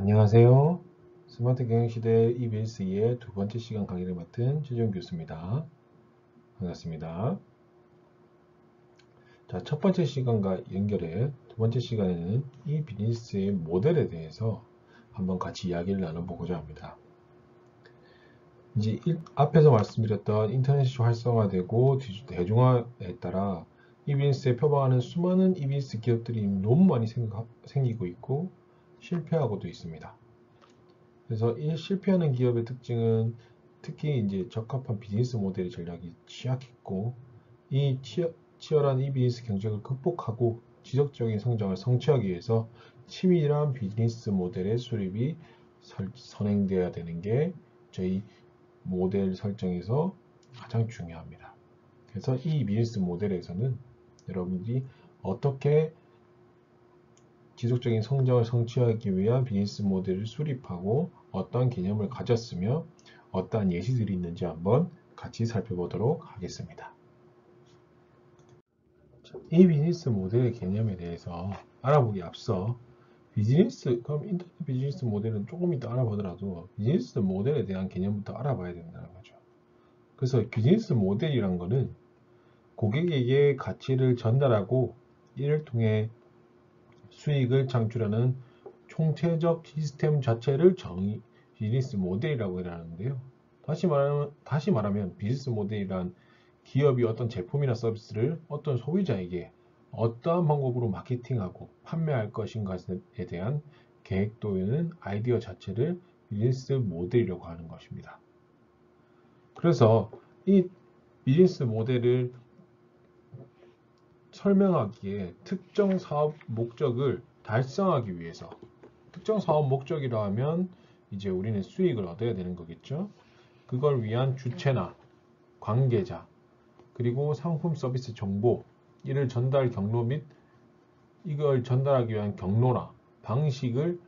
안녕하세요. 스마트 경영시대 EBS2의 두 번째 시간 강의를 맡은 최종 교수입니다. 반갑습니다. 자, 첫 번째 시간과 연결해 두 번째 시간에는 이 비즈니스의 모델에 대해서 한번 같이 이야기를 나눠보고자 합니다. 이제 앞에서 말씀드렸던 인터넷이 활성화되고 대중화에 따라 이 비즈니스에 표방하는 수많은 이 비즈니스 기업들이 너무 많이 생기고 있고 실패하고도 있습니다. 그래서 이 실패하는 기업의 특징은 특히 이제 적합한 비즈니스 모델의 전략이 취약했고 이 치열한 이 비즈니스 경쟁을 극복하고 지속적인 성장을 성취하기 위해서 치밀한 비즈니스 모델의 수립이 선행되어야 되는 게 저희 모델 설정에서 가장 중요합니다. 그래서 이 비즈니스 모델에서는 여러분들이 어떻게 지속적인 성장을 성취하기 위한 비즈니스 모델을 수립하고 어떠한 개념을 가졌으며 어떠한 예시들이 있는지 한번 같이 살펴보도록 하겠습니다. 이 비즈니스 모델의 개념에 대해서 알아보기 앞서 그럼 인터넷 비즈니스 모델은 조금 이따 알아보더라도 비즈니스 모델에 대한 개념부터 알아봐야 된다는 거죠. 그래서 비즈니스 모델이란 거는 고객에게 가치를 전달하고 이를 통해 수익을 창출하는 총체적 시스템 자체를 비즈니스 모델이라고 하는데요. 다시 말하면 비즈니스 모델이란 기업이 어떤 제품이나 서비스를 어떤 소비자에게 어떠한 방법으로 마케팅하고 판매할 것인가에 대한 계획 또는 아이디어 자체를 비즈니스 모델이라고 하는 것입니다. 그래서 이 비즈니스 모델을 설명하기에 특정 사업 목적을 달성하기 위해서 특정 사업 목적이라 하면 이제 우리는 수익을 얻어야 되는 거겠죠. 그걸 위한 주체나 관계자 그리고 상품 서비스 정보 이를 전달 경로 및 이걸 전달하기 위한 경로나 방식을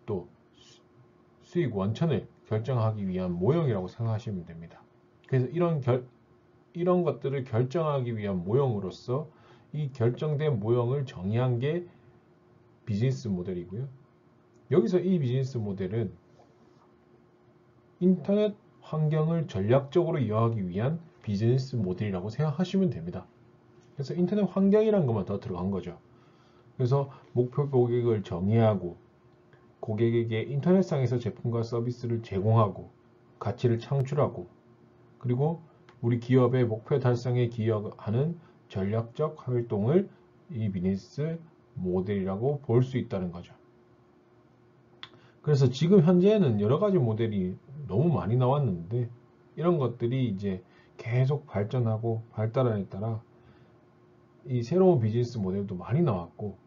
또 수익 원천을 결정하기 위한 모형이라고 생각하시면 됩니다. 그래서 이런 것들을 결정하기 위한 모형으로서 이 결정된 모형을 정의한 게 비즈니스 모델이고요. 여기서 이 비즈니스 모델은 인터넷 환경을 전략적으로 이용하기 위한 비즈니스 모델이라고 생각하시면 됩니다. 그래서 인터넷 환경이란 것만 더 들어간 거죠. 그래서 목표 고객을 정의하고 고객에게 인터넷상에서 제품과 서비스를 제공하고 가치를 창출하고 그리고 우리 기업의 목표 달성에 기여하는 전략적 활동을 이 비즈니스 모델이라고 볼 수 있다는 거죠. 그래서 지금 현재는 여러 가지 모델이 너무 많이 나왔는데 이런 것들이 이제 계속 발전하고 발달함에 따라 이 새로운 비즈니스 모델도 많이 나왔고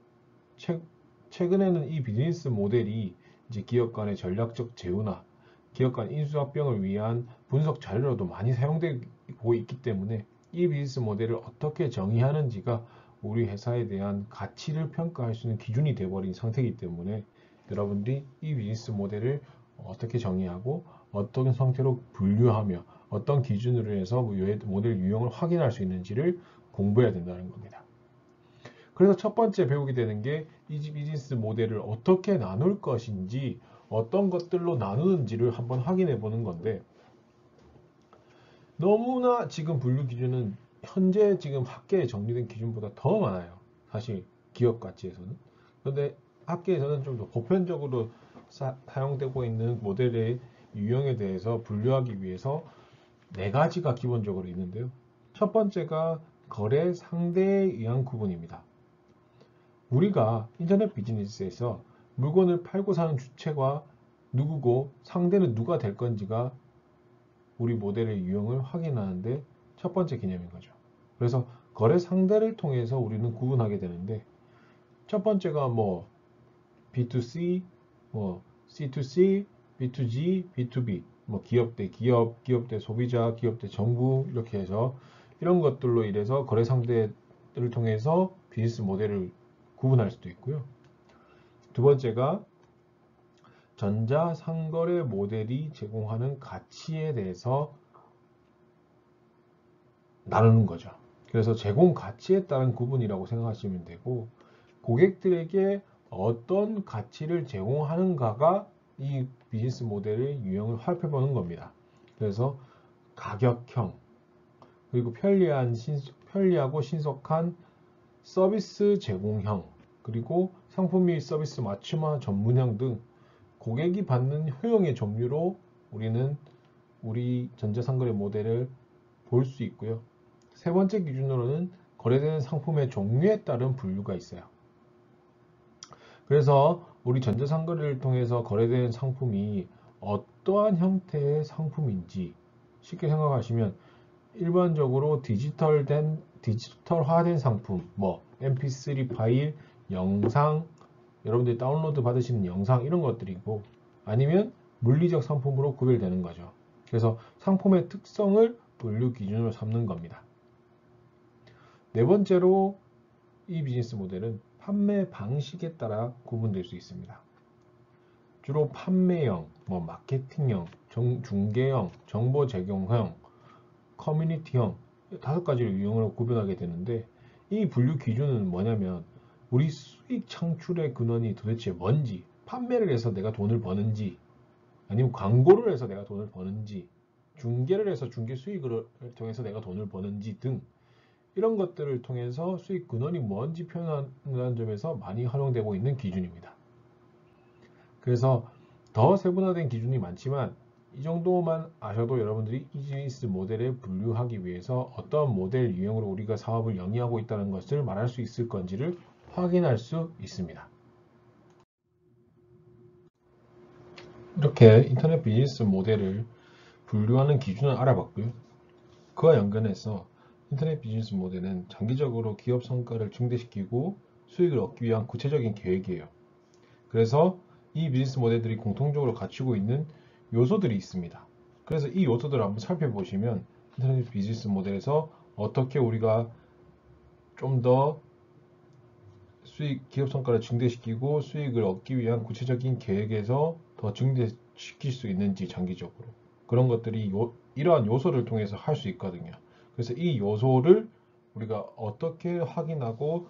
최근에는 이 비즈니스 모델이 이제 기업 간의 전략적 제휴나 기업 간 인수합병을 위한 분석 자료로도 많이 사용되고 있기 때문에 이 비즈니스 모델을 어떻게 정의하는지가 우리 회사에 대한 가치를 평가할 수 있는 기준이 되어버린 상태이기 때문에 여러분들이 이 비즈니스 모델을 어떻게 정의하고 어떤 형태로 분류하며 어떤 기준으로 해서 모델 유형을 확인할 수 있는지를 공부해야 된다는 겁니다. 그래서 첫 번째 배우게 되는 게 이 비즈니스 모델을 어떻게 나눌 것인지 어떤 것들로 나누는지를 한번 확인해 보는 건데 너무나 지금 분류 기준은 현재 지금 학계에 정리된 기준보다 더 많아요. 사실 기업 가치에서는. 그런데 학계에서는 좀 더 보편적으로 사용되고 있는 모델의 유형에 대해서 분류하기 위해서 네 가지가 기본적으로 있는데요. 첫 번째가 거래 상대에 의한 구분입니다. 우리가 인터넷 비즈니스에서 물건을 팔고 사는 주체가 누구고 상대는 누가 될 건지가 우리 모델의 유형을 확인하는데 첫 번째 개념인 거죠. 그래서 거래 상대를 통해서 우리는 구분하게 되는데 첫 번째가 뭐 B2C, 뭐 C2C, B2G, B2B, 뭐 기업 대 기업, 기업 대 소비자, 기업 대 정부 이렇게 해서 이런 것들로 인해서 거래 상대를 통해서 비즈니스 모델을 구분할 수도 있고요. 두 번째가 전자상거래 모델이 제공하는 가치에 대해서 나누는 거죠. 그래서 제공 가치에 따른 구분이라고 생각하시면 되고 고객들에게 어떤 가치를 제공하는가가 이 비즈니스 모델의 유형을 살펴보는 겁니다. 그래서 가격형, 그리고 편리하고 신속한 서비스 제공형, 그리고 상품 및 서비스 맞춤화 전문형 등 고객이 받는 효용의 종류로 우리는 우리 전자상거래 모델을 볼 수 있고요. 세 번째 기준으로는 거래되는 상품의 종류에 따른 분류가 있어요. 그래서 우리 전자상거래를 통해서 거래되는 상품이 어떠한 형태의 상품인지 쉽게 생각하시면 일반적으로 디지털화된 상품, 뭐 mp3 파일, 영상, 여러분들이 다운로드 받으시는 영상 이런 것들이고, 아니면 물리적 상품으로 구별되는 거죠. 그래서 상품의 특성을 분류 기준으로 삼는 겁니다. 네 번째로 이 비즈니스 모델은 판매 방식에 따라 구분될 수 있습니다. 주로 판매형, 마케팅형, 중개형, 정보 제공형, 커뮤니티형 5가지를 유형으로 구분하게 되는데, 이 분류 기준은 뭐냐면 우리 수익 창출의 근원이 도대체 뭔지, 판매를 해서 내가 돈을 버는지, 아니면 광고를 해서 내가 돈을 버는지, 중개를 해서 중개 수익을 통해서 내가 돈을 버는지 등 이런 것들을 통해서 수익 근원이 뭔지 표현하는 점에서 많이 활용되고 있는 기준입니다. 그래서 더 세분화된 기준이 많지만 이 정도만 아셔도 여러분들이 이 비즈니스 모델에 분류하기 위해서 어떤 모델 유형으로 우리가 사업을 영위하고 있다는 것을 말할 수 있을 건지를 확인할 수 있습니다. 이렇게 인터넷 비즈니스 모델을 분류하는 기준을 알아봤고요. 그와 연관해서 인터넷 비즈니스 모델은 장기적으로 기업 성과를 증대시키고 수익을 얻기 위한 구체적인 계획이에요. 그래서 이 비즈니스 모델들이 공통적으로 갖추고 있는 요소들이 있습니다. 그래서 이 요소들을 한번 살펴보시면 인터넷 비즈니스 모델에서 어떻게 우리가 좀 더 기업 성과를 증대시키고 수익을 얻기 위한 구체적인 계획에서 더 증대시킬 수 있는지 장기적으로 그런 것들이 이러한 요소를 통해서 할 수 있거든요. 그래서 이 요소를 우리가 어떻게 확인하고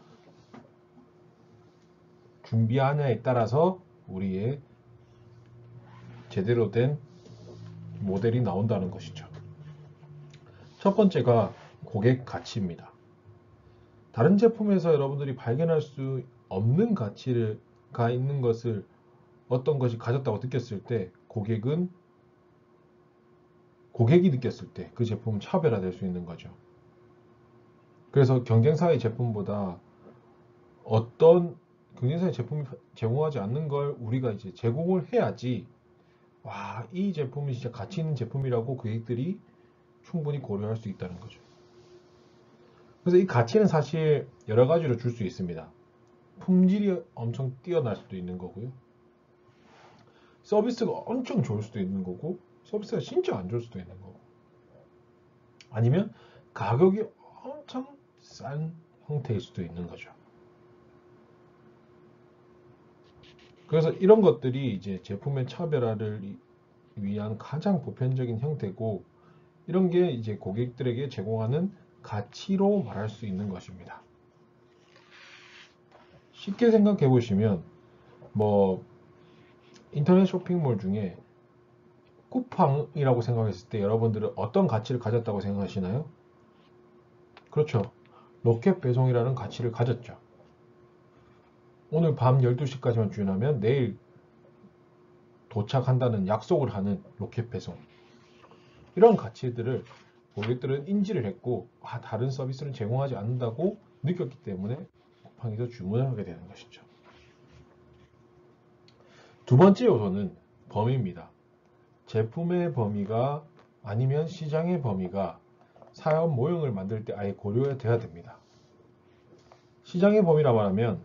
준비하냐에 따라서 우리의 제대로 된 모델이 나온다는 것이죠. 첫 번째가 고객 가치입니다. 다른 제품에서 여러분들이 발견할 수 없는 가치가 있는 것을 어떤 것이 가졌다고 느꼈을 때 고객이 느꼈을 때 그 제품은 차별화될 수 있는 거죠. 그래서 경쟁사의 제품보다 어떤 경쟁사의 제품이 제공하지 않는 걸 우리가 이제 제공을 해야지, 와, 이 제품이 진짜 가치 있는 제품이라고 고객들이 충분히 고려할 수 있다는 거죠. 그래서 이 가치는 사실 여러 가지로 줄 수 있습니다. 품질이 엄청 뛰어날 수도 있는 거고요. 서비스가 엄청 좋을 수도 있는 거고, 서비스가 진짜 안 좋을 수도 있는 거고, 아니면 가격이 엄청 싼 형태일 수도 있는 거죠. 그래서 이런 것들이 이제 제품의 차별화를 위한 가장 보편적인 형태고, 이런 게 이제 고객들에게 제공하는 가치로 말할 수 있는 것입니다. 쉽게 생각해 보시면 인터넷 쇼핑몰 중에 쿠팡이라고 생각했을 때 여러분들은 어떤 가치를 가졌다고 생각하시나요? 그렇죠. 로켓 배송이라는 가치를 가졌죠. 오늘 밤 12시까지만 주문하면 내일 도착한다는 약속을 하는 로켓 배송. 이런 가치들을 고객들은 인지를 했고, 다른 서비스를 제공하지 않는다고 느꼈기 때문에 쿠팡에서 주문을 하게 되는 것이죠. 두 번째 요소는 범위입니다. 제품의 범위가 아니면 시장의 범위가 사업 모형을 만들 때 아예 고려돼야 됩니다. 시장의 범위라 말하면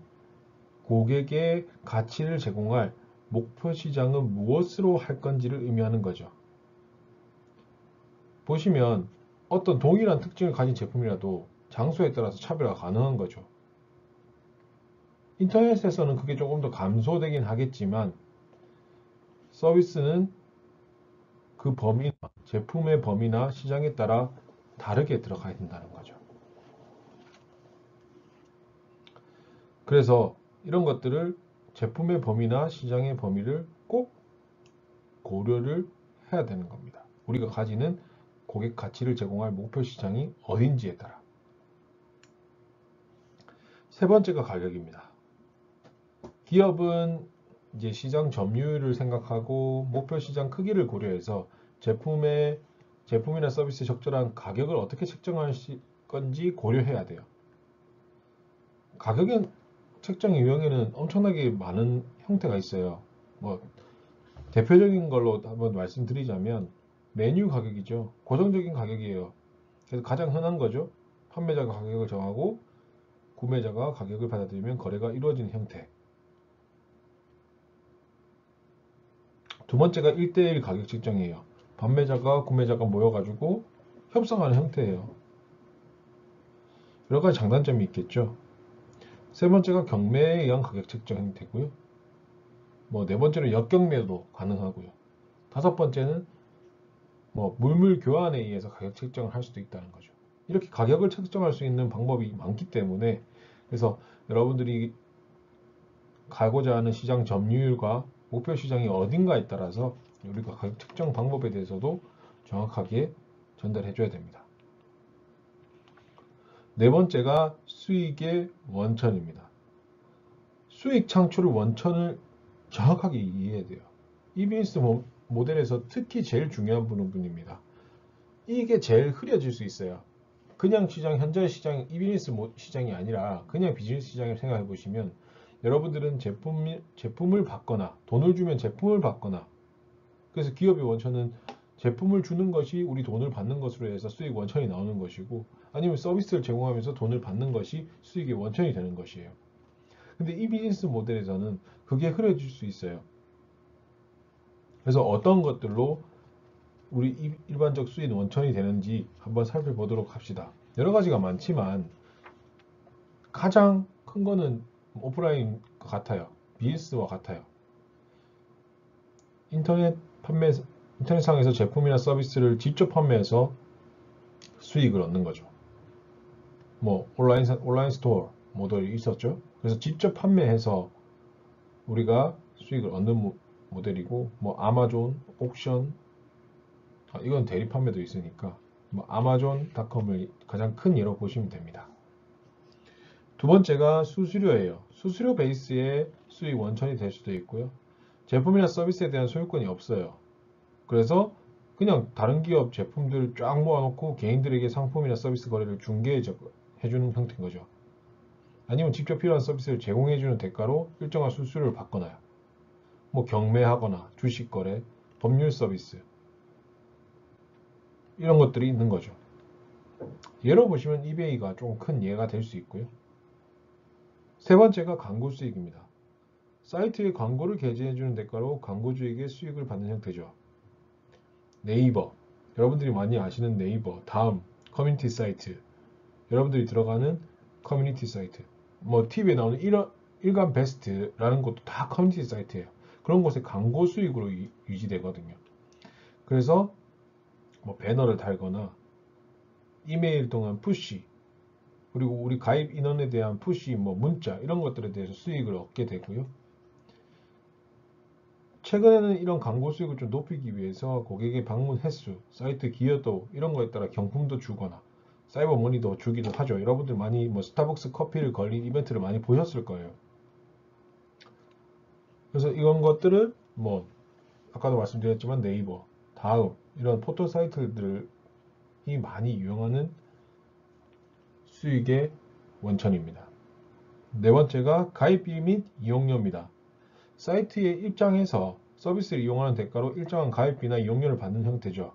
고객의 가치를 제공할 목표 시장은 무엇으로 할 건지를 의미하는 거죠. 보시면 어떤 동일한 특징을 가진 제품이라도 장소에 따라서 차별화가 가능한 거죠. 인터넷에서는 그게 조금 더 감소되긴 하겠지만 서비스는 그 범위, 제품의 범위나 시장에 따라 다르게 들어가야 된다는 거죠. 그래서 이런 것들을 제품의 범위나 시장의 범위를 꼭 고려를 해야 되는 겁니다. 우리가 가지는 고객 가치를 제공할 목표 시장이 어딘지에 따라. 세 번째가 가격입니다. 기업은 이제 시장 점유율을 생각하고 목표 시장 크기를 고려해서 제품이나 서비스의 적절한 가격을 어떻게 책정할 건지 고려해야 돼요. 가격의 책정 유형에는 엄청나게 많은 형태가 있어요. 뭐 대표적인 걸로 한번 말씀드리자면 메뉴 가격이죠. 고정적인 가격이에요. 그래서 가장 흔한 거죠. 판매자가 가격을 정하고 구매자가 가격을 받아들이면 거래가 이루어지는 형태. 두 번째가 1대1 가격 책정이에요. 판매자가 구매자가 모여가지고 협상하는 형태예요. 여러 가지 장단점이 있겠죠. 세 번째가 경매에 의한 가격 책정 형태고요. 네 번째는 역경매도 가능하고요. 다섯 번째는 물물 교환에 의해서 가격 책정을 할 수도 있다는 거죠. 이렇게 가격을 책정할 수 있는 방법이 많기 때문에 그래서 여러분들이 가고자 하는 시장 점유율과 목표 시장이 어딘가에 따라서 우리가 가격 책정 방법에 대해서도 정확하게 전달해 줘야 됩니다. 네 번째가 수익의 원천입니다. 수익 창출의 원천을 정확하게 이해해야 돼요. 이 비즈니스 모델에서 특히 제일 중요한 부분입니다. 이게 제일 흐려질 수 있어요. 그냥 시장, 현재 시장, 이 비즈니스 시장이 아니라 그냥 비즈니스 시장을 생각해 보시면 여러분들은 제품을 받거나 돈을 주면 제품을 받거나 그래서 기업의 원천은 제품을 주는 것이 우리 돈을 받는 것으로 해서 수익 원천이 나오는 것이고 아니면 서비스를 제공하면서 돈을 받는 것이 수익의 원천이 되는 것이에요. 근데 이 비즈니스 모델에서는 그게 흐려질 수 있어요. 그래서 어떤 것들로 우리 일반적 수익 원천이 되는지 한번 살펴보도록 합시다. 여러 가지가 많지만 가장 큰 거는 오프라인 같아요. BS와 같아요. 인터넷상에서 제품이나 서비스를 직접 판매해서 수익을 얻는 거죠. 온라인 스토어 모델이 있었죠. 그래서 직접 판매해서 우리가 수익을 얻는 모델이고, 아마존, 옥션, 이건 대리 판매도 있으니까, 아마존닷컴을 가장 큰 예로 보시면 됩니다. 두 번째가 수수료예요. 수수료 베이스의 수익 원천이 될 수도 있고요. 제품이나 서비스에 대한 소유권이 없어요. 그래서 그냥 다른 기업 제품들을 쫙 모아놓고 개인들에게 상품이나 서비스 거래를 중개해주는 형태인 거죠. 아니면 직접 필요한 서비스를 제공해주는 대가로 일정한 수수료를 받거나요. 경매하거나 주식 거래, 법률 서비스 이런 것들이 있는 거죠. 예로 보시면 이베이가 좀 큰 예가 될 수 있고요. 세 번째가 광고 수익입니다. 사이트에 광고를 게재해주는 대가로 광고주에게 수익을 받는 형태죠. 네이버, 여러분들이 많이 아시는 네이버, 다음, 커뮤니티 사이트, 여러분들이 들어가는 커뮤니티 사이트, TV에 나오는 일간 베스트라는 것도 다 커뮤니티 사이트예요. 그런 곳에 광고 수익으로 유지되거든요. 그래서 배너를 달거나 이메일 동안 푸시, 그리고 우리 가입 인원에 대한 푸시, 문자 이런 것들에 대해서 수익을 얻게 되고요. 최근에는 이런 광고 수익을 좀 높이기 위해서 고객의 방문 횟수, 사이트 기여도 이런 거에 따라 경품도 주거나 사이버 머니도 주기도 하죠. 여러분들 많이 스타벅스 커피를 걸린 이벤트를 많이 보셨을 거예요. 그래서 이런 것들을 아까도 말씀드렸지만 네이버, 다음 이런 포털 사이트들이 많이 이용하는 수익의 원천입니다. 네 번째가 가입비 및 이용료입니다. 사이트에 입장해서 서비스를 이용하는 대가로 일정한 가입비나 이용료를 받는 형태죠.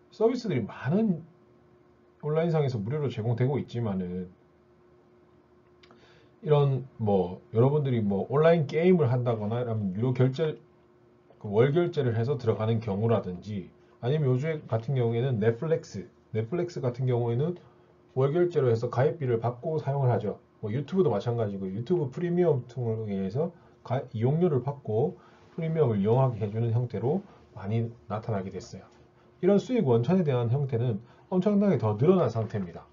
서비스들이 많은 온라인상에서 무료로 제공되고 있지만은 이런 여러분들이 온라인 게임을 한다거나 이런 유료 결제 월 결제를 해서 들어가는 경우라든지 아니면 요즘 같은 경우에는 넷플릭스 같은 경우에는 월 결제로 해서 가입비를 받고 사용을 하죠. 유튜브도 마찬가지고 유튜브 프리미엄 통해서 이용료를 받고 프리미엄을 이용하게 해주는 형태로 많이 나타나게 됐어요. 이런 수익 원천에 대한 형태는 엄청나게 더 늘어난 상태입니다.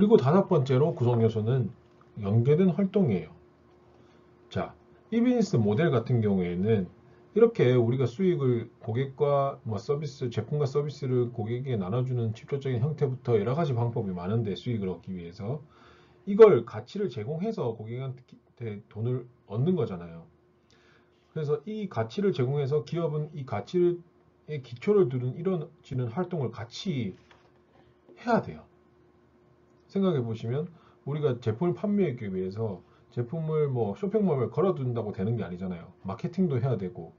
그리고 다섯 번째로 구성 요소는 연계된 활동이에요. 자, 이 비즈니스 모델 같은 경우에는 이렇게 우리가 수익을 고객과 서비스, 제품과 서비스를 고객에게 나눠주는 직접적인 형태부터 여러 가지 방법이 많은데 수익을 얻기 위해서 이걸 가치를 제공해서 고객한테 돈을 얻는 거잖아요. 그래서 이 가치를 제공해서 기업은 이 가치의 기초를 두는 이루어지는 활동을 같이 해야 돼요. 생각해 보시면 우리가 제품을 판매하기 위해서 제품을 쇼핑몰에 걸어둔다고 되는 게 아니잖아요. 마케팅도 해야 되고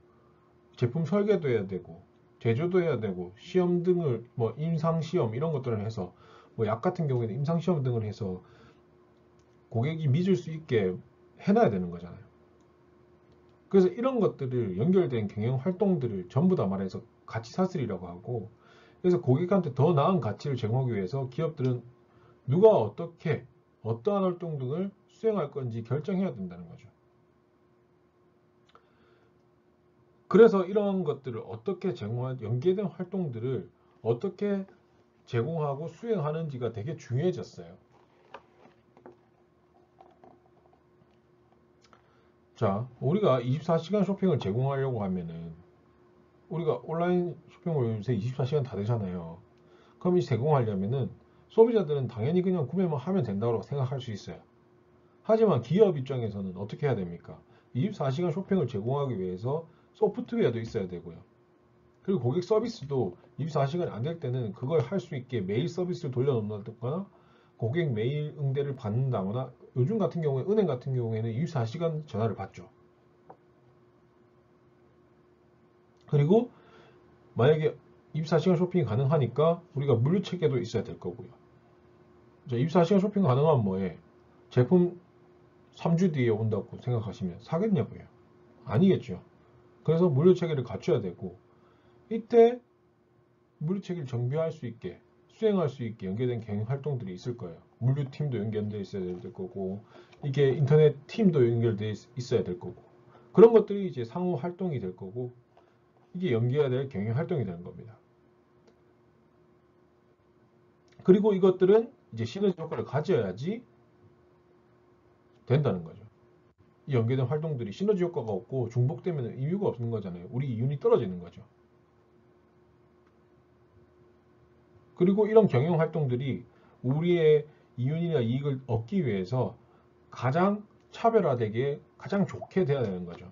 제품 설계도 해야 되고 제조도 해야 되고 시험 등을 임상 시험 이런 것들을 해서 약 같은 경우에는 임상 시험 등을 해서 고객이 믿을 수 있게 해놔야 되는 거잖아요. 그래서 이런 것들을 연결된 경영 활동들을 전부 다 말해서 가치 사슬이라고 하고, 그래서 고객한테 더 나은 가치를 제공하기 위해서 기업들은 누가 어떻게 어떠한 활동 등을 수행할 건지 결정해야 된다는 거죠. 그래서 이런 것들을 어떻게 연계된 활동들을 어떻게 제공하고 수행하는지가 되게 중요해졌어요. 자, 우리가 24시간 쇼핑을 제공하려고 하면은 우리가 온라인 쇼핑몰 요새 24시간 다 되잖아요. 그럼 이 제공하려면은 소비자들은 당연히 그냥 구매만 하면 된다고 생각할 수 있어요. 하지만 기업 입장에서는 어떻게 해야 됩니까? 24시간 쇼핑을 제공하기 위해서 소프트웨어도 있어야 되고요. 그리고 고객 서비스도 24시간이 안 될 때는 그걸 할 수 있게 메일 서비스를 돌려놓는다거나 고객 메일 응대를 받는다거나, 요즘 같은 경우에 은행 같은 경우에는 24시간 전화를 받죠. 그리고 만약에 24시간 쇼핑이 가능하니까 우리가 물류 체계도 있어야 될 거고요. 24시간 쇼핑 가능한 뭐에 제품 3주 뒤에 온다고 생각하시면 사겠냐고요? 아니겠죠. 그래서 물류 체계를 갖춰야 되고, 이때 물류 체계를 정비할 수 있게 수행할 수 있게 연계된 경영 활동들이 있을 거예요. 물류팀도 연결되어 있어야 될 거고, 이게 인터넷 팀도 연결되어 있어야 될 거고, 그런 것들이 이제 상호 활동이 될 거고, 이게 연계해야 될 경영 활동이 되는 겁니다. 그리고 이것들은 이제 시너지 효과를 가져야지 된다는 거죠. 이 연계된 활동들이 시너지 효과가 없고 중복되면 의미가 없는 거잖아요. 우리 이윤이 떨어지는 거죠. 그리고 이런 경영 활동들이 우리의 이윤이나 이익을 얻기 위해서 가장 차별화되게 가장 좋게 돼야 되는 거죠.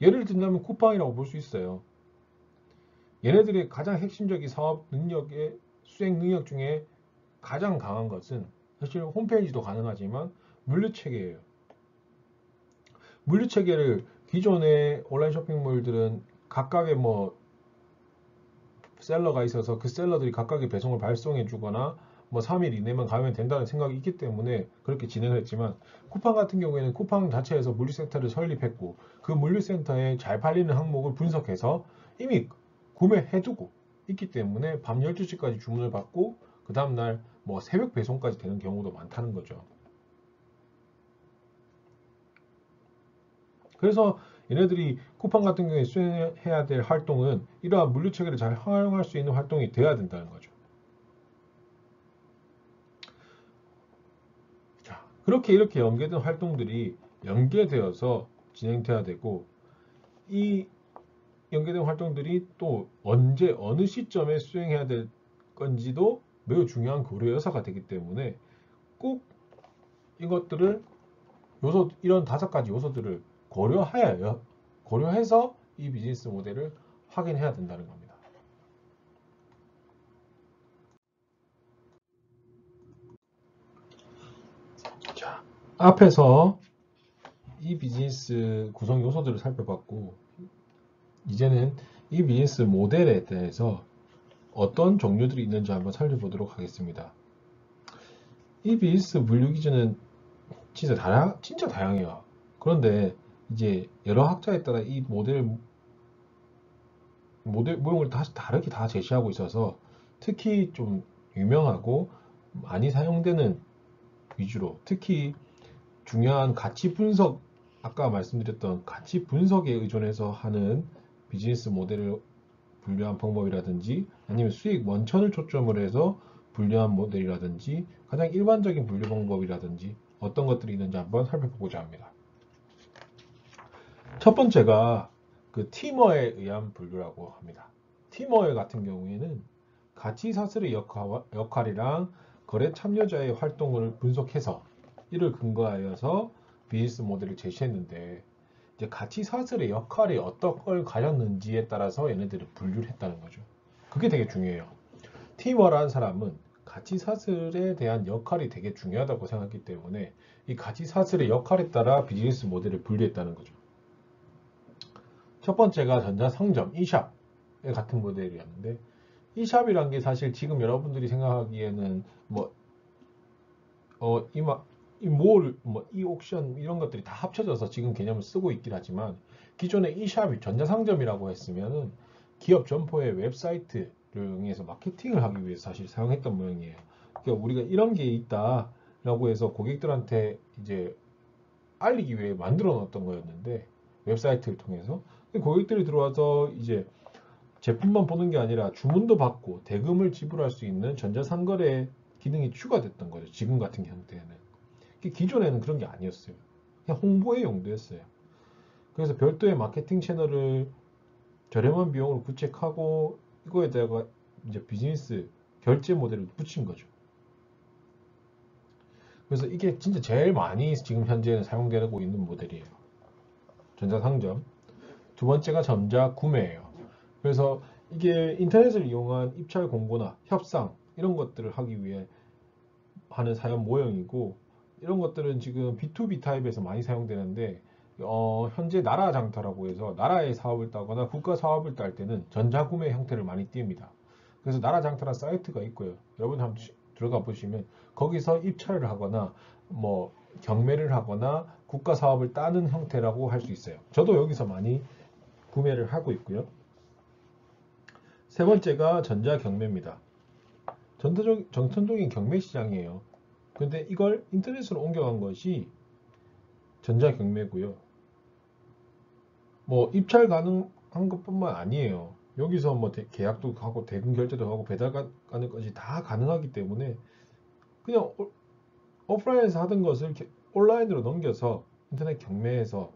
예를 든다면 쿠팡이라고 볼 수 있어요. 얘네들의 가장 핵심적인 사업 능력의 수행 능력 중에 가장 강한 것은 사실 홈페이지도 가능하지만 물류체계예요. 물류체계를 기존의 온라인 쇼핑몰들은 각각의 셀러가 있어서 그 셀러들이 각각의 배송을 발송해 주거나 3일 이내만 가면 된다는 생각이 있기 때문에 그렇게 진행을 했지만, 쿠팡 같은 경우에는 쿠팡 자체에서 물류센터를 설립했고 그 물류센터에 잘 팔리는 항목을 분석해서 이미 구매해두고 있기 때문에 밤 12시까지 주문을 받고 그 다음날 새벽 배송까지 되는 경우도 많다는 거죠. 그래서 얘네들이 쿠팡 같은 경우에 수행해야 될 활동은 이러한 물류 체계를 잘 활용할 수 있는 활동이 돼야 된다는 거죠. 자, 이렇게 연계된 활동들이 연계되어서 진행돼야 되고, 이 연계된 활동들이 또 언제 어느 시점에 수행해야 될 건지도 매우 중요한 고려 요소가 되기 때문에 꼭 이것들을 이런 5가지 요소들을 고려해서 이 비즈니스 모델을 확인해야 된다는 겁니다. 자, 앞에서 이 비즈니스 구성 요소들을 살펴봤고, 이제는 이 비즈니스 모델에 대해서 어떤 종류들이 있는지 한번 살펴보도록 하겠습니다. 이 비즈니스 물류 기준은 진짜 다양해요. 그런데 이제 여러 학자에 따라 이 모델 모형을 다르게 다 제시하고 있어서 특히 좀 유명하고 많이 사용되는 위주로, 특히 중요한 가치 분석, 아까 말씀드렸던 가치 분석에 의존해서 하는 비즈니스 모델을 분류한 방법이라든지, 아니면 수익 원천을 초점으로 해서 분류한 모델이라든지 가장 일반적인 분류 방법이라든지 어떤 것들이 있는지 한번 살펴보고자 합니다. 첫 번째가 그 티머에 의한 분류라고 합니다. 티머에 같은 경우에는 가치 사슬의 역할이랑 거래 참여자의 활동을 분석해서 이를 근거하여서 비즈니스 모델을 제시했는데, 이제 가치 사슬의 역할이 어떤 걸 가졌는지에 따라서 얘네들을 분류를 했다는 거죠. 그게 되게 중요해요. 티머라는 사람은 가치 사슬에 대한 역할이 되게 중요하다고 생각했기 때문에 이 가치 사슬의 역할에 따라 비즈니스 모델을 분류했다는 거죠. 첫 번째가 전자상점 e샵 같은 모델이었는데, e샵이란 게 사실 지금 여러분들이 생각하기에는 e옥션 이런 것들이 다 합쳐져서 지금 개념을 쓰고 있긴 하지만, 기존에 e샵이 전자상점이라고 했으면은 기업 점포의 웹사이트를 이용해서 마케팅을 하기 위해서 사실 사용했던 모양이에요. 그러니까 우리가 이런 게 있다라고 해서 고객들한테 이제 알리기 위해 만들어 놓았던 거였는데, 웹사이트를 통해서 고객들이 들어와서 이제 제품만 보는 게 아니라 주문도 받고 대금을 지불할 수 있는 전자상거래 기능이 추가됐던 거죠. 지금 같은 형태는. 기존에는 그런 게 아니었어요. 그냥 홍보의 용도였어요. 그래서 별도의 마케팅 채널을 저렴한 비용으로 구축하고 이거에다가 이제 비즈니스 결제 모델을 붙인 거죠. 그래서 이게 진짜 제일 많이 지금 현재는 사용되고 있는 모델이에요. 전자상점. 두 번째가 전자구매예요. 그래서 이게 인터넷을 이용한 입찰 공고나 협상 이런 것들을 하기 위해 하는 사용 모형이고, 이런 것들은 지금 B2B 타입에서 많이 사용되는데, 현재 나라 장터라고 해서 나라의 사업을 따거나 국가 사업을 딸 때는 전자구매 형태를 많이 띱니다. 그래서 나라 장터라는 사이트가 있고요. 여러분 한번 들어가 보시면 거기서 입찰을 하거나 경매를 하거나 국가 사업을 따는 형태라고 할 수 있어요. 저도 여기서 많이 구매를 하고 있고요. 세 번째가 전자경매입니다. 전통적인 경매 시장이에요. 근데 이걸 인터넷으로 옮겨간 것이 전자경매고요. 입찰 가능한 것뿐만 아니에요. 여기서 계약도 하고 대금 결제도 하고 배달 가는 것이 다 가능하기 때문에 그냥 오프라인에서 하던 것을 온라인으로 넘겨서 인터넷 경매에서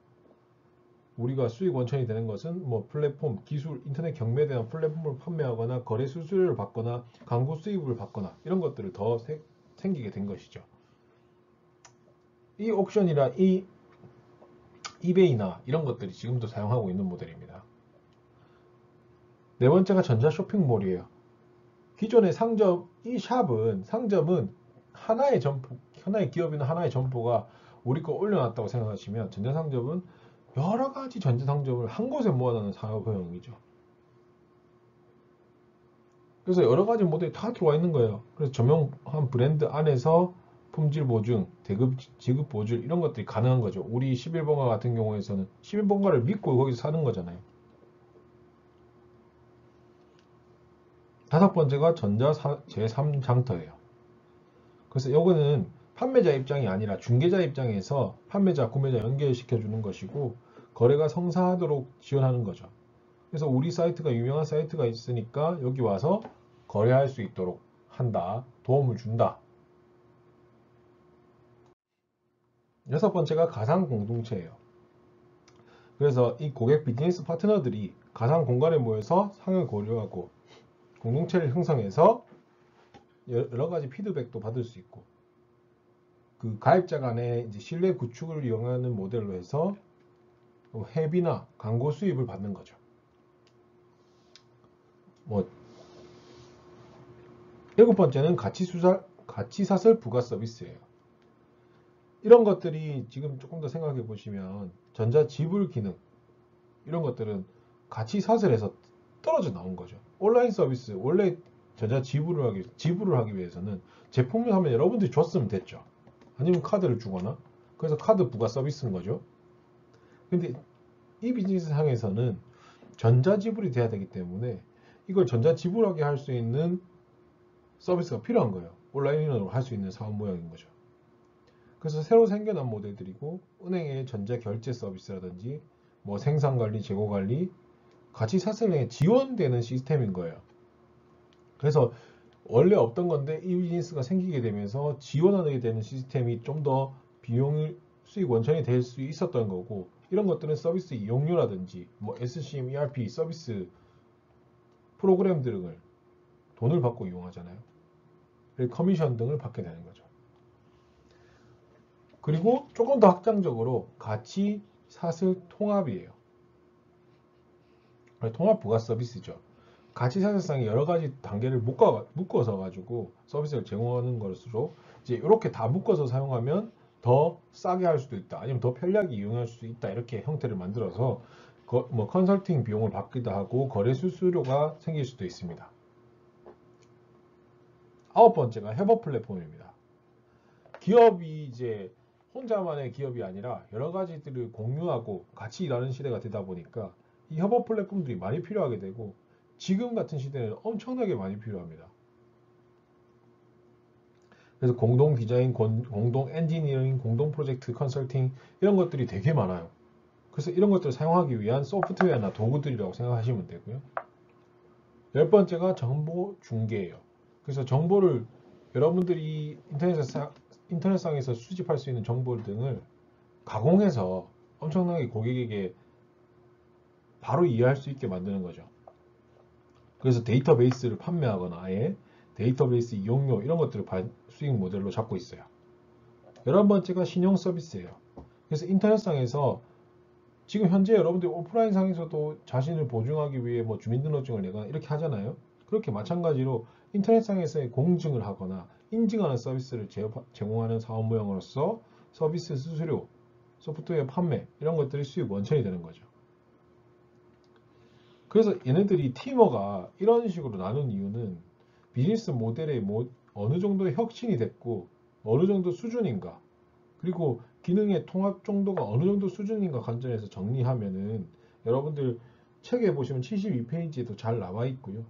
우리가 수익 원천이 되는 것은 플랫폼, 기술, 인터넷 경매에 대한 플랫폼을 판매하거나 거래 수수료를 받거나 광고 수입을 받거나 이런 것들을 더 생기게 된 것이죠. 이 옥션이나 이 이베이나 이런 것들이 지금도 사용하고 있는 모델입니다. 네 번째가 전자 쇼핑몰이에요. 기존의 상점, 이 상점은 하나의 점포, 하나의 기업이나 하나의 점포가 우리 거 올려놨다고 생각하시면, 전자상점은 여러 가지 전자상점을 한 곳에 모아놓는 사업형이죠. 그래서 여러 가지 모델이 다 들어와 있는 거예요. 그래서 저명한 브랜드 안에서 품질 보증, 대급 지급 보증 이런 것들이 가능한 거죠. 우리 11번가 같은 경우에서는 11번가를 믿고 거기서 사는 거잖아요. 다섯 번째가 전자 제3장터예요. 그래서 이거는 판매자 입장이 아니라 중개자 입장에서 판매자, 구매자 연결시켜 주는 것이고, 거래가 성사하도록 지원하는 거죠. 그래서 우리 사이트가 유명한 사이트가 있으니까 여기 와서 거래할 수 있도록 한다, 도움을 준다. 여섯 번째가 가상 공동체예요. 그래서 이 고객 비즈니스 파트너들이 가상 공간에 모여서 상을 고려하고 공동체를 형성해서 여러 가지 피드백도 받을 수 있고, 그 가입자 간의 이제 신뢰 구축을 이용하는 모델로 해서 회비나 광고 수입을 받는 거죠. 일곱 번째는 가치사슬 부가 서비스예요. 이런 것들이 지금 조금 더 생각해 보시면 전자지불 기능 이런 것들은 가치사슬에서 떨어져 나온 거죠. 온라인 서비스 원래 전자지불을 하기 위해서는 제품을 사면 여러분들이 줬으면 됐죠. 아니면 카드를 주거나, 그래서 카드 부가 서비스인 거죠. 근데 이 비즈니스 상에서는 전자지불이 돼야 되기 때문에 이걸 전자지불하게 할 수 있는 서비스가 필요한 거예요. 온라인으로 할 수 있는 사업 모양인 거죠. 그래서 새로 생겨난 모델들이고, 은행의 전자결제 서비스라든지 생산관리, 재고관리, 가치사슬에 지원되는 시스템인 거예요. 그래서 원래 없던 건데 이 비즈니스가 생기게 되면서 지원하게 되는 시스템이 좀 더 비용 수익 원천이 될 수 있었던 거고, 이런 것들은 서비스 이용료라든지 뭐 SCM, ERP 서비스 프로그램 등을 돈을 받고 이용하잖아요. 커미션 등을 받게 되는 거죠. 그리고 조금 더 확장적으로 가치 사슬 통합이에요. 통합 부가 서비스죠. 가치 사슬상에 여러 가지 단계를 묶어서 가지고 서비스를 제공하는 것으로, 이제 이렇게 다 묶어서 사용하면 더 싸게 할 수도 있다, 아니면 더 편리하게 이용할 수 있다, 이렇게 형태를 만들어서 뭐 컨설팅 비용을 받기도 하고 거래 수수료가 생길 수도 있습니다. 아홉 번째가 협업 플랫폼입니다. 기업이 이제 혼자만의 기업이 아니라 여러 가지들을 공유하고 같이 일하는 시대가 되다 보니까 이 협업 플랫폼들이 많이 필요하게 되고, 지금 같은 시대에는 엄청나게 많이 필요합니다. 그래서 공동 디자인, 공동 엔지니어링, 공동 프로젝트 컨설팅, 이런 것들이 되게 많아요. 그래서 이런 것들을 사용하기 위한 소프트웨어나 도구들이라고 생각하시면 되고요. 열 번째가 정보 중개예요. 그래서 정보를 여러분들이 인터넷상에서 수집할 수 있는 정보 등을 가공해서 엄청나게 고객에게 바로 이해할 수 있게 만드는 거죠. 그래서 데이터베이스를 판매하거나 아예 데이터베이스 이용료, 이런 것들을 수익 모델로 잡고 있어요. 11번째가 신용 서비스예요. 그래서 인터넷상에서 지금 현재 여러분들이 오프라인 상에서도 자신을 보증하기 위해 뭐 주민등록증을 내거나 이렇게 하잖아요. 그렇게 마찬가지로 인터넷상에서의 공증을 하거나 인증하는 서비스를 제공하는 사업 모형으로서 서비스 수수료, 소프트웨어 판매, 이런 것들이 수익 원천이 되는 거죠. 그래서 얘네들이 팀워가 이런 식으로 나눈 이유는 비즈니스 모델의 어느 정도의 혁신이 됐고 어느 정도 수준인가, 그리고 기능의 통합 정도가 어느 정도 수준인가 관점에서 정리하면은 여러분들 책에 보시면 72페이지에도 잘 나와 있고요.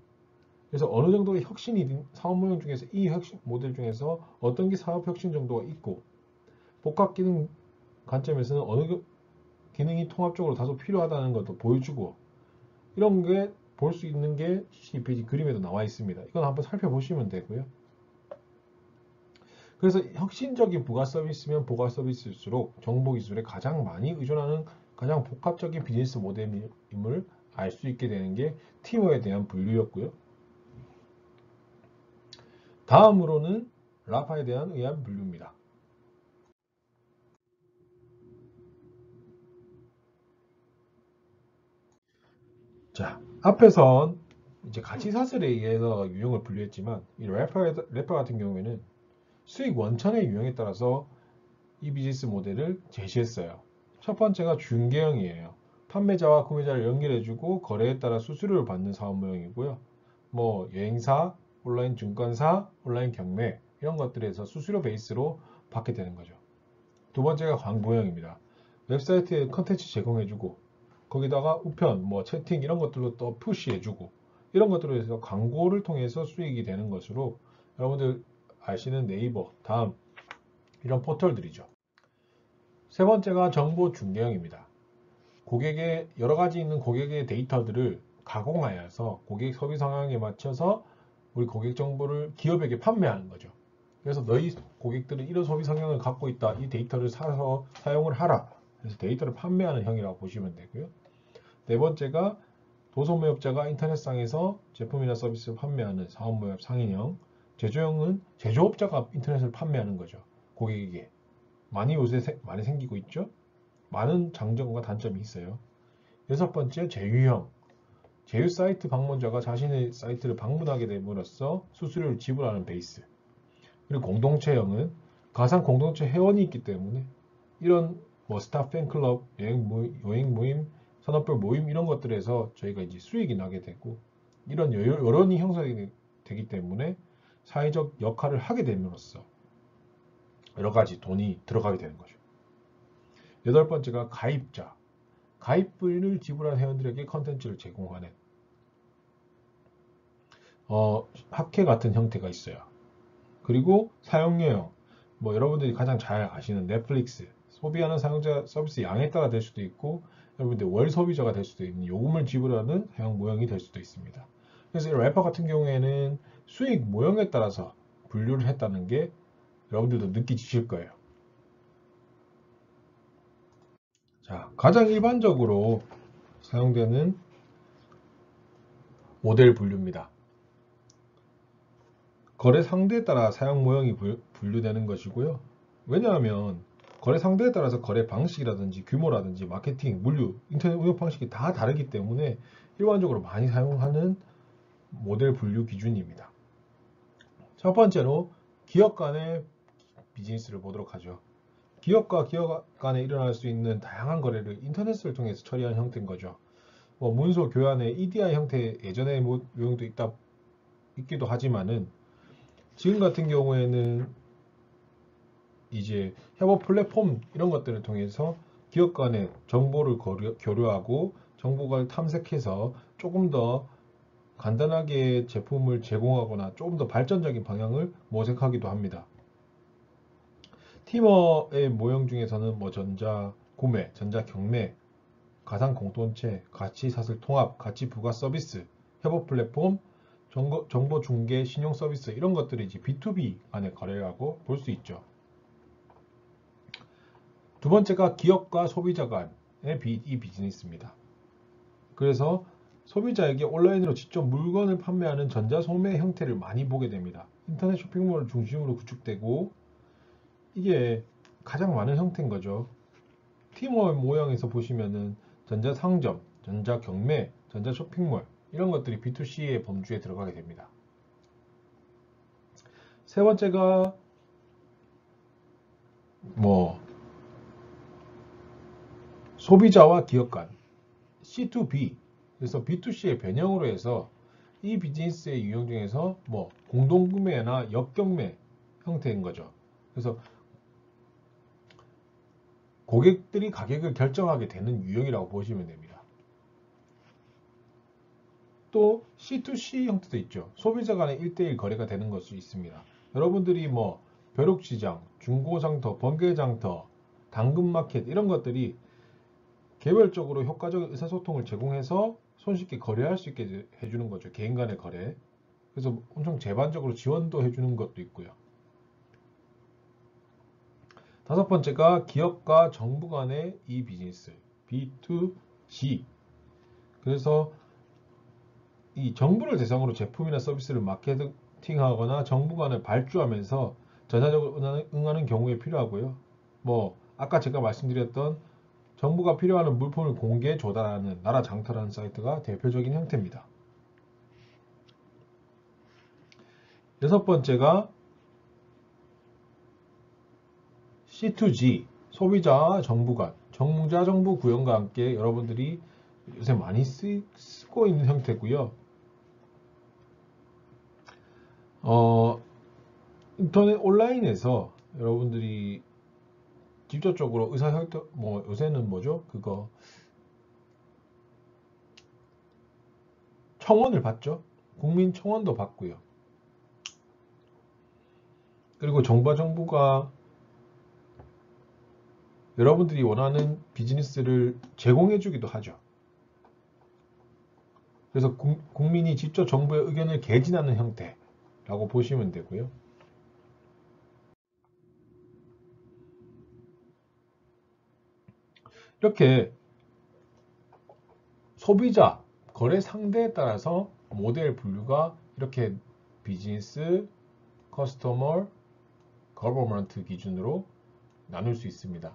그래서 어느 정도의 혁신이 사업 모형 중에서 이 혁신 모델 중에서 어떤 게 사업 혁신 정도가 있고, 복합 기능 관점에서는 어느 기능이 통합적으로 다소 필요하다는 것도 보여주고, 이런 게 볼 수 있는 게 72페이지 그림에도 나와 있습니다. 이건 한번 살펴보시면 되고요. 그래서 혁신적인 부가 서비스면 부가 서비스일수록 정보기술에 가장 많이 의존하는 가장 복합적인 비즈니스 모델임을 알 수 있게 되는 게 팀워크에 대한 분류였고요. 다음으로는 라파에 대한 의한 분류입니다. 자, 앞에선 이제 가치사슬에 의해서 유형을 분류했지만 이 래퍼 같은 경우에는 수익 원천의 유형에 따라서 이 비즈니스 모델을 제시했어요. 첫 번째가 중개형이에요. 판매자와 구매자를 연결해주고 거래에 따라 수수료를 받는 사업 모형이고요. 뭐 여행사, 온라인 증권사, 온라인 경매, 이런 것들에서 수수료 베이스로 받게 되는 거죠. 두 번째가 광고형입니다. 웹사이트에 컨텐츠 제공해주고 거기다가 우편, 뭐 채팅 이런 것들로 또 푸시해주고, 이런 것들로 해서 광고를 통해서 수익이 되는 것으로 여러분들 아시는 네이버, 다음, 이런 포털들이죠. 세 번째가 정보 중개형입니다. 고객의 여러 가지 있는 고객의 데이터들을 가공하여서 고객 소비 상황에 맞춰서 우리 고객 정보를 기업에게 판매하는 거죠. 그래서 너희 고객들은 이런 소비 성향을 갖고 있다, 이 데이터를 사서 사용을 하라, 그래서 데이터를 판매하는 형이라고 보시면 되고요. 네 번째가 도소무역자가 인터넷상에서 제품이나 서비스를 판매하는 사업무역 상인형. 제조형은 제조업자가 인터넷을 판매하는 거죠. 고객에게. 요새 많이 생기고 있죠. 많은 장점과 단점이 있어요. 여섯 번째, 제휴형. 제휴 사이트 방문자가 자신의 사이트를 방문하게 됨으로써 수수료를 지불하는 베이스. 그리고 공동체형은 가상 공동체 회원이 있기 때문에 이런 뭐 스타 팬클럽, 여행 모임, 산업별 모임, 이런 것들에서 저희가 이제 수익이 나게 되고, 이런 여론이 형성이 되기 때문에 사회적 역할을 하게 됨으로써 여러 가지 돈이 들어가게 되는 거죠. 여덟 번째가 가입자. 가입비를 지불한 회원들에게 컨텐츠를 제공하는 학회 같은 형태가 있어요. 그리고 사용료형, 뭐 여러분들이 가장 잘 아시는 넷플릭스, 소비하는 사용자 서비스 양에 따라 될 수도 있고, 여러분들 월 소비자가 될 수도 있는 요금을 지불하는 사용 모형이 될 수도 있습니다. 그래서 이 래퍼 같은 경우에는 수익 모형에 따라서 분류를 했다는 게 여러분들도 느끼실 거예요. 자, 가장 일반적으로 사용되는 모델 분류입니다. 거래 상대에 따라 사용 모형이 분류되는 것이고요. 왜냐하면 거래 상대에 따라서 거래 방식이라든지 규모라든지 마케팅, 물류, 인터넷 운영 방식이 다 다르기 때문에 일반적으로 많이 사용하는 모델 분류 기준입니다. 첫 번째로 기업 간의 비즈니스를 보도록 하죠. 기업과 기업 간에 일어날 수 있는 다양한 거래를 인터넷을 통해서 처리하는 형태인 거죠. 뭐 문서 교환의 EDI 형태 예전에 모형도 있기도 하지만은 지금 같은 경우에는 이제 협업 플랫폼 이런 것들을 통해서 기업 간의 정보를 교류하고 정보를 탐색해서 조금 더 간단하게 제품을 제공하거나 조금 더 발전적인 방향을 모색하기도 합니다. 티머의 모형 중에서는 뭐 전자 구매, 전자 경매, 가상 공동체, 가치 사슬 통합, 가치 부가 서비스, 협업 플랫폼, 정보 중개, 신용 서비스 이런 것들이 이제 B2B 간의 거래라고 볼 수 있죠. 두 번째가 기업과 소비자 간의 이 비즈니스입니다. 그래서 소비자에게 온라인으로 직접 물건을 판매하는 전자소매 형태를 많이 보게 됩니다. 인터넷 쇼핑몰을 중심으로 구축되고 이게 가장 많은 형태인 거죠. 티머 모형에서 보시면은 전자상점, 전자경매, 전자쇼핑몰 이런 것들이 B2C의 범주에 들어가게 됩니다. 세 번째가 뭐 소비자와 기업 간 C2B 그래서 B2C의 변형으로 해서 이 비즈니스의 유형 중에서 뭐 공동구매나 역경매 형태인 거죠. 그래서 고객들이 가격을 결정하게 되는 유형이라고 보시면 됩니다. 또 C2C 형태도 있죠. 소비자 간의 1대1 거래가 되는 것도 있습니다. 여러분들이 뭐 벼룩시장, 중고장터, 번개장터, 당근마켓 이런 것들이 개별적으로 효과적인 의사소통을 제공해서 손쉽게 거래할 수 있게 해주는 거죠. 개인 간의 거래. 그래서 엄청 제반적으로 지원도 해주는 것도 있고요. 다섯 번째가 기업과 정부 간의 이 비즈니스 B2C. 그래서 이 정부를 대상으로 제품이나 서비스를 마케팅하거나 정부 간을 발주하면서 전화적으로 응하는 경우에 필요하고요. 뭐 아까 제가 말씀드렸던 정부가 필요한 물품을 공개 조달하는 나라 장터라는 사이트가 대표적인 형태입니다. 여섯 번째가 C2G, 소비자와 정부 간, 정자 정부 구현과 함께 여러분들이 요새 많이 쓰고 있는 형태고요. 인터넷 온라인에서 여러분들이 직접적으로 의사결정, 뭐 요새는 뭐죠? 그거 청원을 받죠. 국민 청원도 받고요. 그리고 정부가 여러분들이 원하는 비즈니스를 제공해 주기도 하죠. 그래서 국민이 직접 정부의 의견을 개진하는 형태라고 보시면 되고요. 이렇게 소비자, 거래 상대에 따라서 모델 분류가 이렇게 비즈니스, 커스터머, 거버먼트 기준으로 나눌 수 있습니다.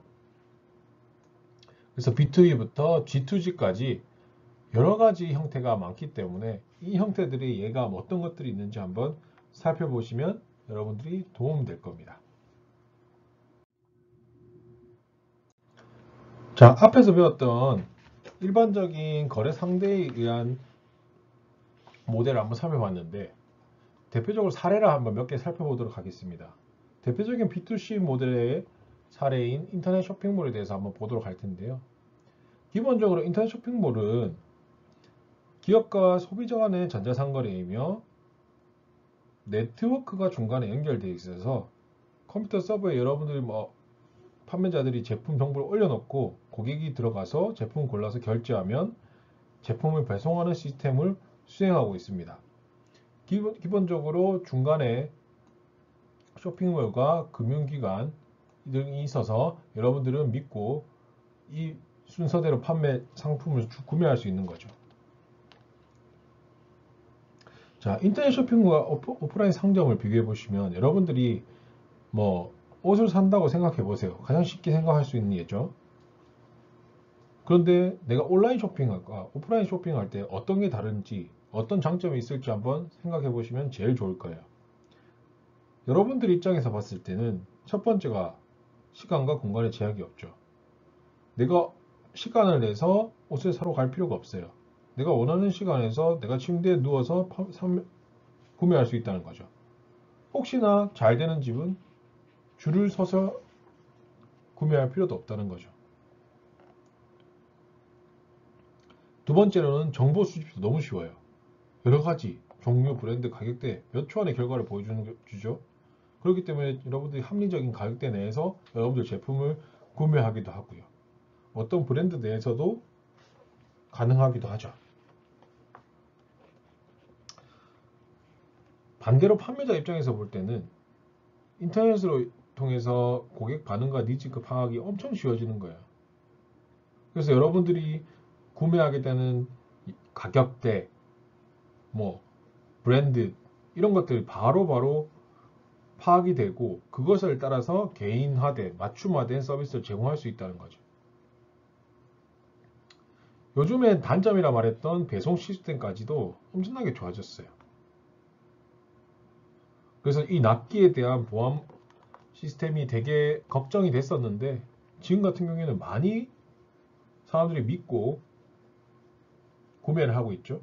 그래서 B2B부터 G2G까지 여러 가지 형태가 많기 때문에 이 형태들이 얘가 어떤 것들이 있는지 한번 살펴보시면 여러분들이 도움될 겁니다. 자, 앞에서 배웠던 일반적인 거래 상대에 의한 모델을 한번 살펴봤는데 대표적으로 사례를 한번 몇 개 살펴보도록 하겠습니다. 대표적인 B2C 모델의 사례인 인터넷 쇼핑몰에 대해서 한번 보도록 할 텐데요. 기본적으로 인터넷 쇼핑몰은 기업과 소비자 간의 전자상거래이며 네트워크가 중간에 연결되어 있어서 컴퓨터 서버에 여러분들이 뭐 판매자들이 제품 정보를 올려놓고 고객이 들어가서 제품을 골라서 결제하면 제품을 배송하는 시스템을 수행하고 있습니다. 기본적으로 중간에 쇼핑몰과 금융기관 등이 있어서 여러분들은 믿고 이 순서대로 판매 상품을 구매할 수 있는 거죠. 자, 인터넷 쇼핑몰과 오프라인 상점을 비교해 보시면 여러분들이 뭐 옷을 산다고 생각해 보세요. 가장 쉽게 생각할 수 있는 예죠. 그런데 내가 온라인 쇼핑할까 오프라인 쇼핑할 때 어떤 게 다른지 어떤 장점이 있을지 한번 생각해 보시면 제일 좋을 거예요. 여러분들 입장에서 봤을 때는 첫 번째가 시간과 공간의 제약이 없죠. 내가 시간을 내서 옷을 사러 갈 필요가 없어요. 내가 원하는 시간에서 내가 침대에 누워서 구매할 수 있다는 거죠. 혹시나 잘 되는 집은 줄을 서서 구매할 필요도 없다는 거죠. 두 번째로는 정보 수집도 너무 쉬워요. 여러 가지 종류, 브랜드, 가격대 몇 초 안에 결과를 보여주죠. 그렇기 때문에 여러분들이 합리적인 가격대 내에서 여러분들 제품을 구매하기도 하고요. 어떤 브랜드 내에서도 가능하기도 하죠. 반대로 판매자 입장에서 볼 때는 인터넷으로 통해서 고객 반응과 니즈 파악이 엄청 쉬워지는 거예요. 그래서 여러분들이 구매하게 되는 가격대, 뭐 브랜드 이런 것들이 바로바로 파악이 되고 그것을 따라서 개인화된, 맞춤화된 서비스를 제공할 수 있다는 거죠. 요즘엔 단점이라 말했던 배송 시스템까지도 엄청나게 좋아졌어요. 그래서 이 납기에 대한 보안 시스템이 되게 걱정이 됐었는데 지금 같은 경우에는 많이 사람들이 믿고 구매를 하고 있죠.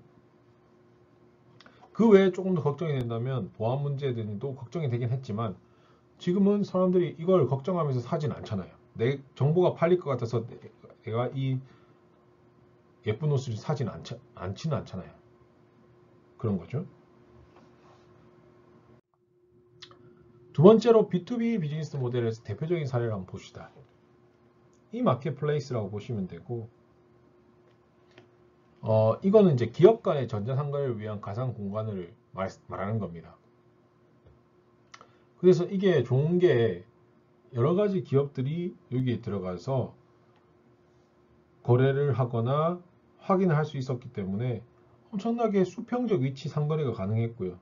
그 외에 조금 더 걱정이 된다면 보안 문제 등도 걱정이 되긴 했지만 지금은 사람들이 이걸 걱정하면서 사진 않잖아요. 내 정보가 팔릴 것 같아서 내가 이 예쁜 옷을 사진 않지는 않잖아요. 그런 거죠. 두 번째로 B2B 비즈니스 모델에서 대표적인 사례를 한번 봅시다. 이 마켓플레이스라고 보시면 되고 이거는 이제 기업 간의 전자상거래를 위한 가상 공간을 말하는 겁니다. 그래서 이게 좋은 게 여러 가지 기업들이 여기에 들어가서 거래를 하거나 확인을 할 수 있었기 때문에 엄청나게 수평적 위치 상거래가 가능했고요.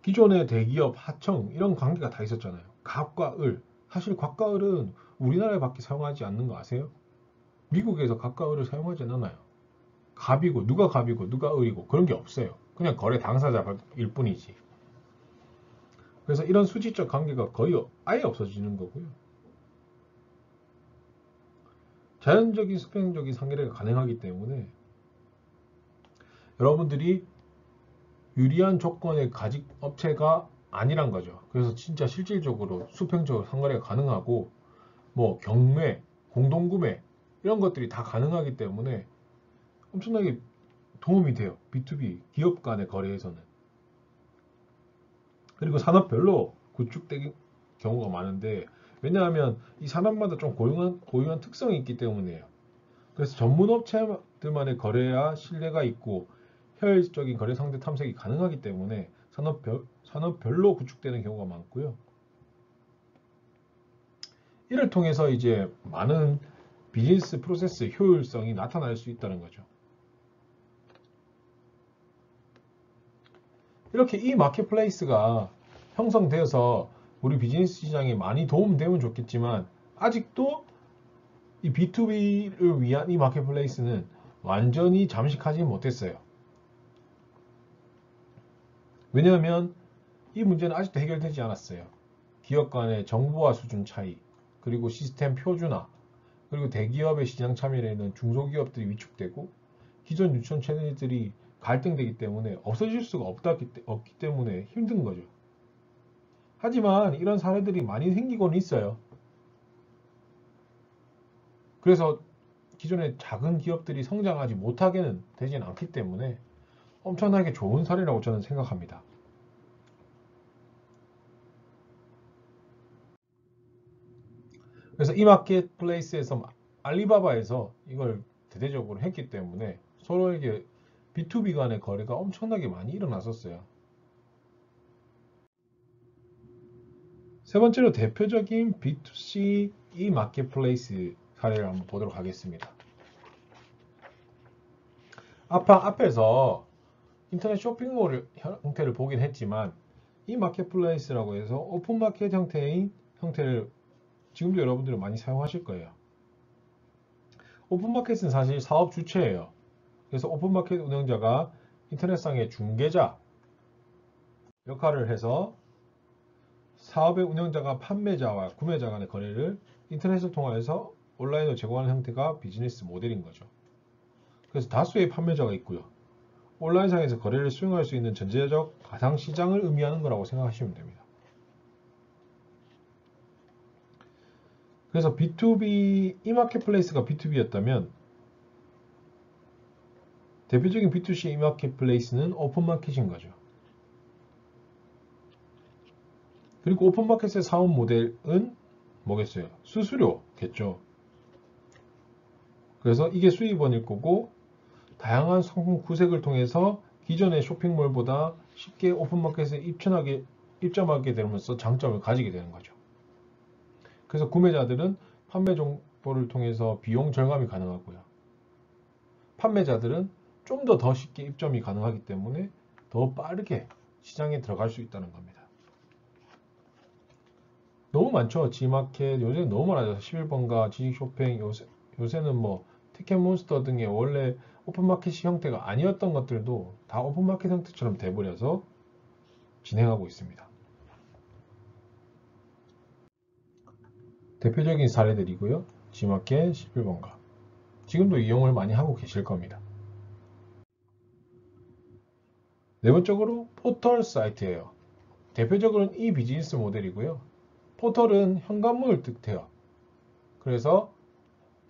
기존의 대기업, 하청 이런 관계가 다 있었잖아요. 갑과 을. 사실 갑과 을은 우리나라에밖에 사용하지 않는 거 아세요? 미국에서 갑과 을을 사용하지 않아요. 갑이고 누가 갑이고 누가 을이고 그런 게 없어요. 그냥 거래 당사자일 뿐이지. 그래서 이런 수직적 관계가 거의 아예 없어지는 거고요. 자연적인 수평적인 상거래가 가능하기 때문에 여러분들이 유리한 조건의 가직 업체가 아니란 거죠. 그래서 진짜 실질적으로 수평적으로 상거래가 가능하고 뭐 경매, 공동구매 이런 것들이 다 가능하기 때문에 엄청나게 도움이 돼요. B2B 기업 간의 거래에서는. 그리고 산업별로 구축된 경우가 많은데 왜냐하면 이 산업마다 좀 고유한 특성이 있기 때문이에요. 그래서 전문 업체들만의 거래야 신뢰가 있고 효율적인 거래 상대 탐색이 가능하기 때문에 산업별로 구축되는 경우가 많고요. 이를 통해서 이제 많은 비즈니스 프로세스 효율성이 나타날 수 있다는 거죠. 이렇게 이 마켓플레이스가 형성되어서 우리 비즈니스 시장에 많이 도움되면 좋겠지만 아직도 이 B2B를 위한 이 마켓플레이스는 완전히 잠식하지 못했어요. 왜냐하면 이 문제는 아직도 해결되지 않았어요. 기업 간의 정보화 수준 차이, 그리고 시스템 표준화, 그리고 대기업의 시장 참여에는 중소기업들이 위축되고 기존 유통 채널들이 갈등되기 때문에 없어질 수가 없기 때문에 힘든 거죠. 하지만 이런 사례들이 많이 생기고는 있어요. 그래서 기존의 작은 기업들이 성장하지 못하게는 되진 않기 때문에 엄청나게 좋은 사례라고 저는 생각합니다. 그래서 이 마켓플레이스에서 알리바바에서 이걸 대대적으로 했기 때문에 서로에게 B2B 간의 거래가 엄청나게 많이 일어났었어요. 세 번째로 대표적인 B2C 마켓플레이스 사례를 한번 보도록 하겠습니다. 앞에서 인터넷 쇼핑몰 형태를 보긴 했지만 이 마켓플레이스라고 해서 오픈마켓 형태를 지금도 여러분들은 많이 사용하실 거예요. 오픈마켓은 사실 사업 주체예요. 그래서 오픈마켓 운영자가 인터넷상의 중개자 역할을 해서 사업의 운영자가 판매자와 구매자 간의 거래를 인터넷을 통해서 온라인으로 제공하는 형태가 비즈니스 모델인 거죠. 그래서 다수의 판매자가 있고요. 온라인상에서 거래를 수행할 수 있는 전체적 가상 시장을 의미하는 거라고 생각하시면 됩니다. 그래서 B2B, 이 마켓플레이스가 B2B였다면 대표적인 B2C 이 마켓플레이스는 오픈마켓인 거죠. 그리고 오픈마켓의 사업 모델은 뭐겠어요? 수수료겠죠. 그래서 이게 수입원일 거고 다양한 상품 구색을 통해서 기존의 쇼핑몰보다 쉽게 오픈마켓에 입점하게 되면서 장점을 가지게 되는 거죠. 그래서 구매자들은 판매 정보를 통해서 비용 절감이 가능하고요. 판매자들은 좀 더 쉽게 입점이 가능하기 때문에 더 빠르게 시장에 들어갈 수 있다는 겁니다. 너무 많죠. G마켓 요새는 너무 많아져서 11번가, 지식쇼핑, 요새는 뭐 티켓몬스터 등의 원래 오픈마켓 형태가 아니었던 것들도 다 오픈마켓 형태처럼 돼버려서 진행하고 있습니다. 대표적인 사례들이고요. G마켓 11번가. 지금도 이용을 많이 하고 계실 겁니다. 네 번째로 포털 사이트예요. 대표적으로는 이 비즈니스 모델이고요. 포털은 현관문을 뜻해요. 그래서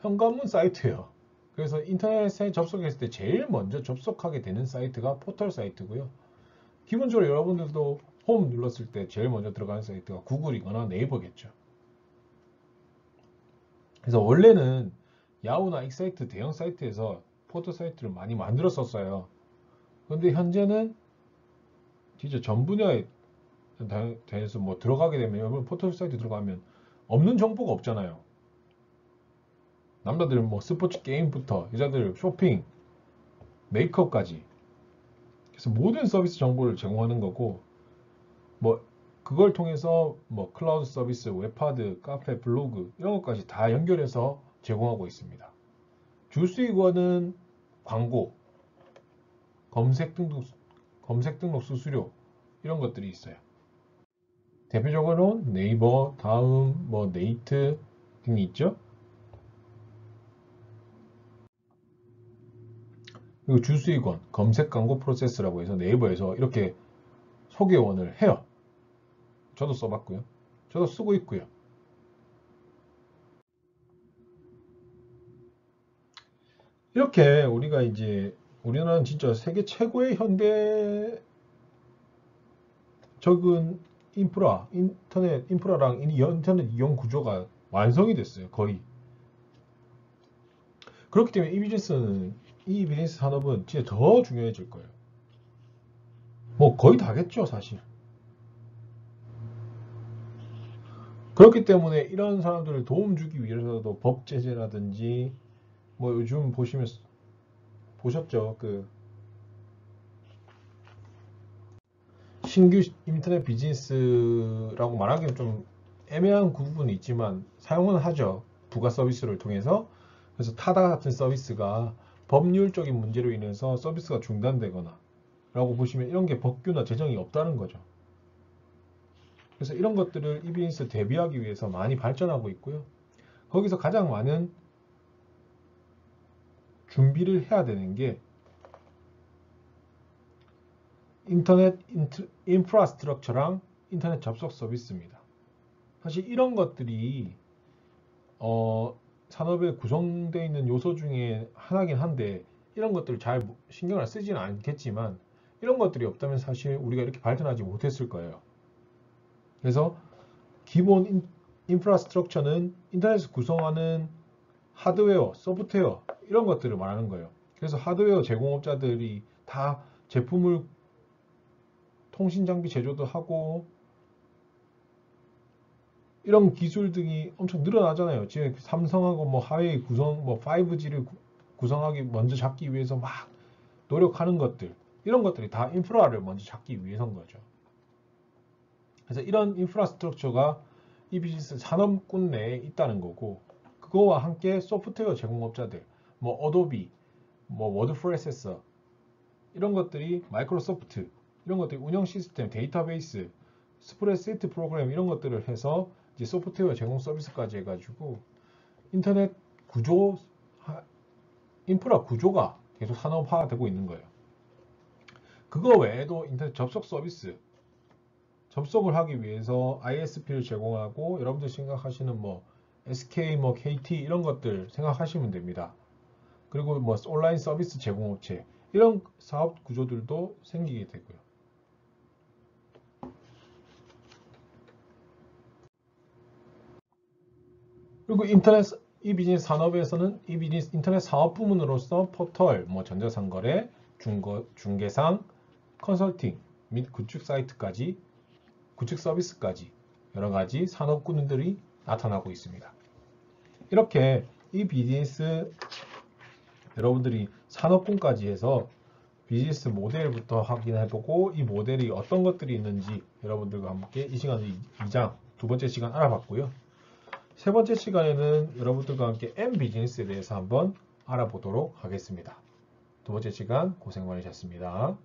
현관문 사이트예요. 그래서 인터넷에 접속했을 때 제일 먼저 접속하게 되는 사이트가 포털 사이트고요. 기본적으로 여러분들도 홈 눌렀을 때 제일 먼저 들어가는 사이트가 구글이거나 네이버겠죠. 그래서 원래는 야후나 익사이트 대형 사이트에서 포털 사이트를 많이 만들었었어요. 그런데 현재는 진짜 전 분야에 대해서 뭐 들어가게 되면 여러분 포털 사이트 들어가면 없는 정보가 없잖아요. 남자들은 뭐 스포츠 게임부터 여자들 쇼핑, 메이크업까지. 그래서 모든 서비스 정보를 제공하는 거고 뭐 그걸 통해서 뭐 클라우드 서비스, 웹하드, 카페, 블로그 이런 것까지 다 연결해서 제공하고 있습니다. 주 수익원은 광고, 검색 등록 수수료 이런 것들이 있어요. 대표적으로 네이버, 다음, 뭐 네이트 등이 있죠. 그리고 주수익원, 검색 광고 프로세스라고 해서 네이버에서 이렇게 소개원을 해요. 저도 써봤고요. 저도 쓰고 있고요. 이렇게 우리가 이제 우리나라는 진짜 세계 최고의 현대적인 인터넷 인프라랑 인터넷 이용 구조가 완성이 됐어요. 거의. 그렇기 때문에 이 비즈니스 산업은 진짜 더 중요해질 거예요. 뭐 거의 다겠죠, 사실. 그렇기 때문에 이런 사람들을 도움 주기 위해서도 법 제재라든지 뭐 요즘 보셨죠? 그 신규 인터넷 비즈니스라고 말하기는 좀 애매한 부분이 있지만 사용은 하죠. 부가 서비스를 통해서. 그래서 타다 같은 서비스가 법률적인 문제로 인해서 서비스가 중단되거나 라고 보시면 이런 게 법규나 제정이 없다는 거죠. 그래서 이런 것들을 이 비즈니스 대비하기 위해서 많이 발전하고 있고요. 거기서 가장 많은 준비를 해야 되는 게 인터넷 인프라스트럭처랑 인터넷 접속 서비스입니다. 사실 이런 것들이 산업에 구성되어 있는 요소 중에 하나긴 한데 이런 것들을 잘 신경을 쓰지는 않겠지만 이런 것들이 없다면 사실 우리가 이렇게 발전하지 못했을 거예요. 그래서 기본 인프라스트럭처는 인터넷을 구성하는 하드웨어, 소프트웨어 이런 것들을 말하는 거예요. 그래서 하드웨어 제공업자들이 다 제품을 통신 장비 제조도 하고 이런 기술 등이 엄청 늘어나잖아요. 지금 삼성하고 뭐 하웨이 구성, 뭐 5G를 구성하기 먼저 잡기 위해서 막 노력하는 것들, 이런 것들이 다 인프라를 먼저 잡기 위해서인 거죠. 그래서 이런 인프라스트럭처가 이 비즈니스 산업군 내에 있다는 거고, 그거와 함께 소프트웨어 제공업자들, 뭐 어도비, 뭐 워드 프로세서 이런 것들이 마이크로소프트 이런 것들이 운영 시스템, 데이터베이스, 스프레드시트 프로그램 이런 것들을 해서 이제 소프트웨어 제공 서비스까지 해가지고 인터넷 구조, 인프라 구조가 계속 산업화되고 있는 거예요. 그거 외에도 인터넷 접속 서비스, 접속을 하기 위해서 ISP를 제공하고 여러분들 생각하시는 뭐 SK, 뭐 KT 이런 것들 생각하시면 됩니다. 그리고 뭐 온라인 서비스 제공업체 이런 사업 구조들도 생기게 되고요. 그리고 이 비즈니스 산업에서는 이 비즈니스 인터넷 사업 부문으로서 포털, 뭐 전자상거래, 중개상, 컨설팅 및 구축 사이트까지, 구축 서비스까지 여러 가지 산업군들이 나타나고 있습니다. 이렇게 이 비즈니스 여러분들이 산업군까지 해서 비즈니스 모델부터 확인해보고 이 모델이 어떤 것들이 있는지 여러분들과 함께 이 시간 2장 두 번째 시간 알아봤고요. 세 번째 시간에는 여러분들과 함께 M 비즈니스에 대해서 한번 알아보도록 하겠습니다. 두 번째 시간 고생 많으셨습니다.